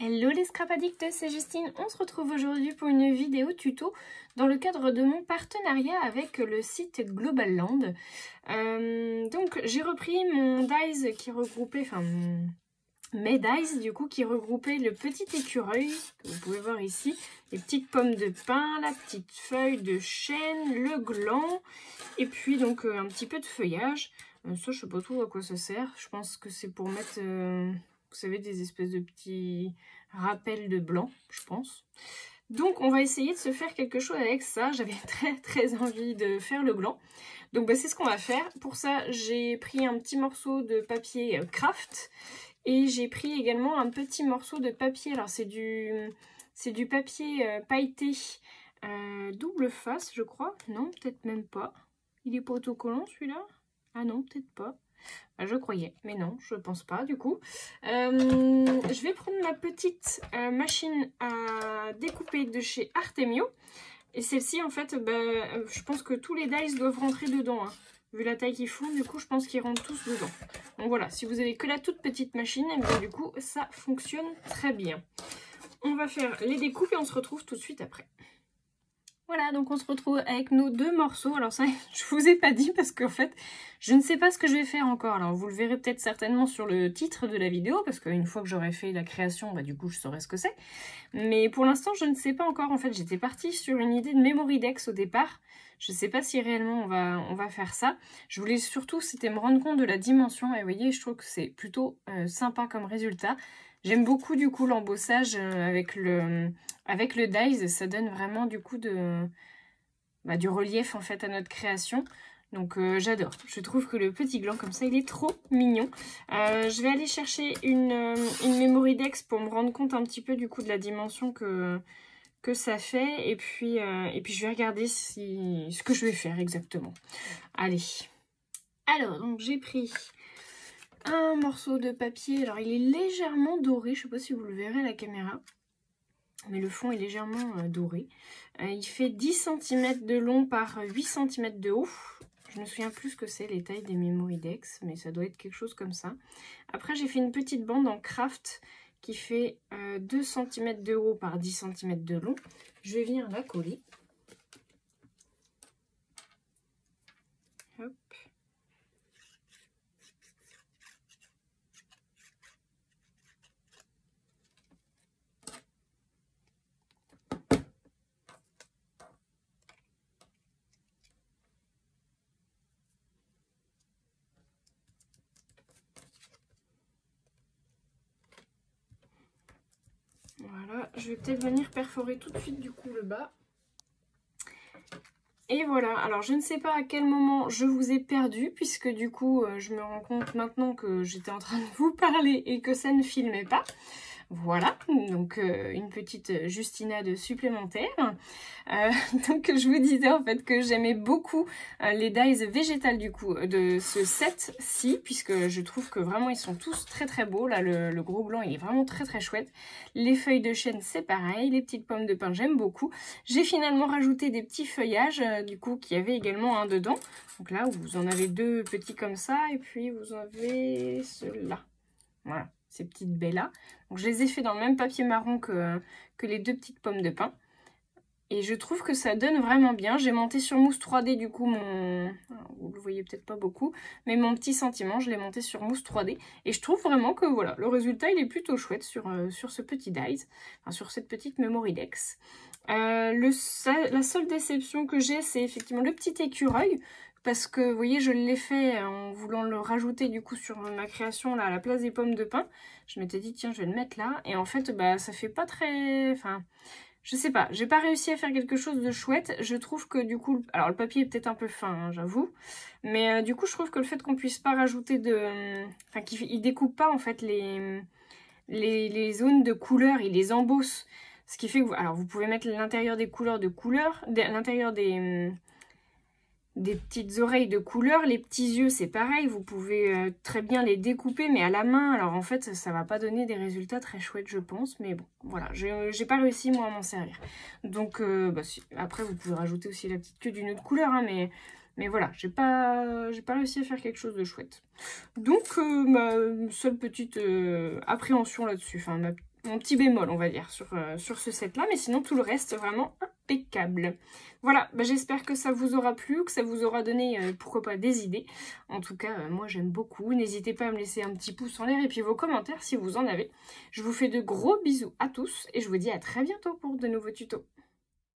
Hello les scrap addicts, c'est Justine. On se retrouve aujourd'hui pour une vidéo tuto dans le cadre de mon partenariat avec le site Global Land. Donc j'ai repris mon dies qui regroupait, mes dies du coup qui regroupaient le petit écureuil que vous pouvez voir ici, les petites pommes de pin, la petite feuille de chêne, le gland et puis donc un petit peu de feuillage. Ça je sais pas trop à quoi ça sert. Je pense que c'est pour mettre vous savez, des espèces de petits rappels de blanc, je pense. Donc, on va essayer de se faire quelque chose avec ça. J'avais très envie de faire le gland. Donc, c'est ce qu'on va faire. Pour ça, j'ai pris un petit morceau de papier craft. Et j'ai pris également un petit morceau de papier. Alors, c'est du papier pailleté double face, je crois. Non, peut-être même pas. Il est pas autocollant, celui-là? Ah non, peut-être pas. Je croyais, mais non, je pense pas du coup. Je vais prendre ma petite machine à découper de chez Artemio. Et celle-ci, en fait, je pense que tous les dies doivent rentrer dedans. Hein. Vu la taille qu'ils font, du coup, je pense qu'ils rentrent tous dedans. Donc voilà, si vous avez que la toute petite machine, et bien, du coup, ça fonctionne très bien. On va faire les découpes et on se retrouve tout de suite après. Voilà, donc on se retrouve avec nos deux morceaux. Alors ça, je vous ai pas dit parce qu'en fait, je ne sais pas ce que je vais faire encore. Alors vous le verrez peut-être certainement sur le titre de la vidéo parce qu'une fois que j'aurai fait la création, du coup je saurai ce que c'est. Mais pour l'instant, je ne sais pas encore. En fait, j'étais partie sur une idée de memory decks au départ. Je ne sais pas si réellement on va faire ça. Je voulais surtout, c'était me rendre compte de la dimension. Et vous voyez, je trouve que c'est plutôt sympa comme résultat. J'aime beaucoup du coup l'embossage avec le dies, ça donne vraiment du coup du relief en fait à notre création. Donc j'adore, je trouve que le petit gland comme ça il est trop mignon. Je vais aller chercher une memory decks pour me rendre compte un petit peu du coup de la dimension que ça fait. Et puis je vais regarder ce que je vais faire exactement. Allez, alors donc j'ai pris un morceau de papier, alors il est légèrement doré, je ne sais pas si vous le verrez à la caméra, mais le fond est légèrement doré. Il fait 10 cm de long par 8 cm de haut. Je me souviens plus ce que c'est les tailles des memory decks, mais ça doit être quelque chose comme ça. Après j'ai fait une petite bande en craft qui fait 2 cm de haut par 10 cm de long. Je vais venir la coller. Hop. Voilà, je vais peut-être venir perforer tout de suite du coup le bas. Et voilà, alors je ne sais pas à quel moment je vous ai perdu, puisque du coup je me rends compte maintenant que j'étais en train de vous parler et que ça ne filmait pas. Voilà, donc une petite justinade supplémentaire. Donc je vous disais en fait que j'aimais beaucoup les dies végétales du coup de ce set-ci, puisque je trouve que vraiment ils sont tous très beaux. Là le gros gland il est vraiment très chouette. Les feuilles de chêne c'est pareil, les petites pommes de pin j'aime beaucoup. J'ai finalement rajouté des petits feuillages du coup qui avaient également un dedans. Donc là vous en avez deux petits comme ça et puis vous avez ceux-là. Voilà. Ces petites baies là. Donc je les ai fait dans le même papier marron que les deux petites pommes de pin. Et je trouve que ça donne vraiment bien. J'ai monté sur mousse 3D du coup mon... Vous le voyez peut-être pas beaucoup. Mais mon petit sentiment, je l'ai monté sur mousse 3D. Et je trouve vraiment que voilà, le résultat il est plutôt chouette sur ce petit dies. Enfin sur cette petite memory decks. La seule déception que j'ai c'est effectivement le petit écureuil. Parce que, vous voyez, je l'ai fait en voulant le rajouter du coup sur ma création là à la place des pommes de pin. Je m'étais dit, tiens, je vais le mettre là. Et en fait, ça fait pas très... Enfin, je sais pas. J'ai pas réussi à faire quelque chose de chouette. Je trouve que du coup... Alors, le papier est peut-être un peu fin, hein, j'avoue. Mais du coup, je trouve que le fait qu'on puisse pas rajouter de... Enfin, qu'il découpe pas en fait les zones de couleur. Il les embosse. Ce qui fait que... Alors, vous pouvez mettre l'intérieur des couleurs l'intérieur des petites oreilles de couleur, les petits yeux c'est pareil, vous pouvez très bien les découper mais à la main, alors en fait ça va pas donner des résultats très chouettes je pense, mais bon voilà, j'ai pas réussi moi à m'en servir. Donc après vous pouvez rajouter aussi la petite queue d'une autre couleur, hein, Mais voilà, j'ai pas réussi à faire quelque chose de chouette. Donc, ma seule petite appréhension là-dessus, enfin, mon petit bémol, on va dire, sur ce set-là. Mais sinon, tout le reste, vraiment impeccable. Voilà, bah, j'espère que ça vous aura plu, que ça vous aura donné, pourquoi pas, des idées. En tout cas, moi, j'aime beaucoup. N'hésitez pas à me laisser un petit pouce en l'air et puis vos commentaires si vous en avez. Je vous fais de gros bisous à tous et je vous dis à très bientôt pour de nouveaux tutos.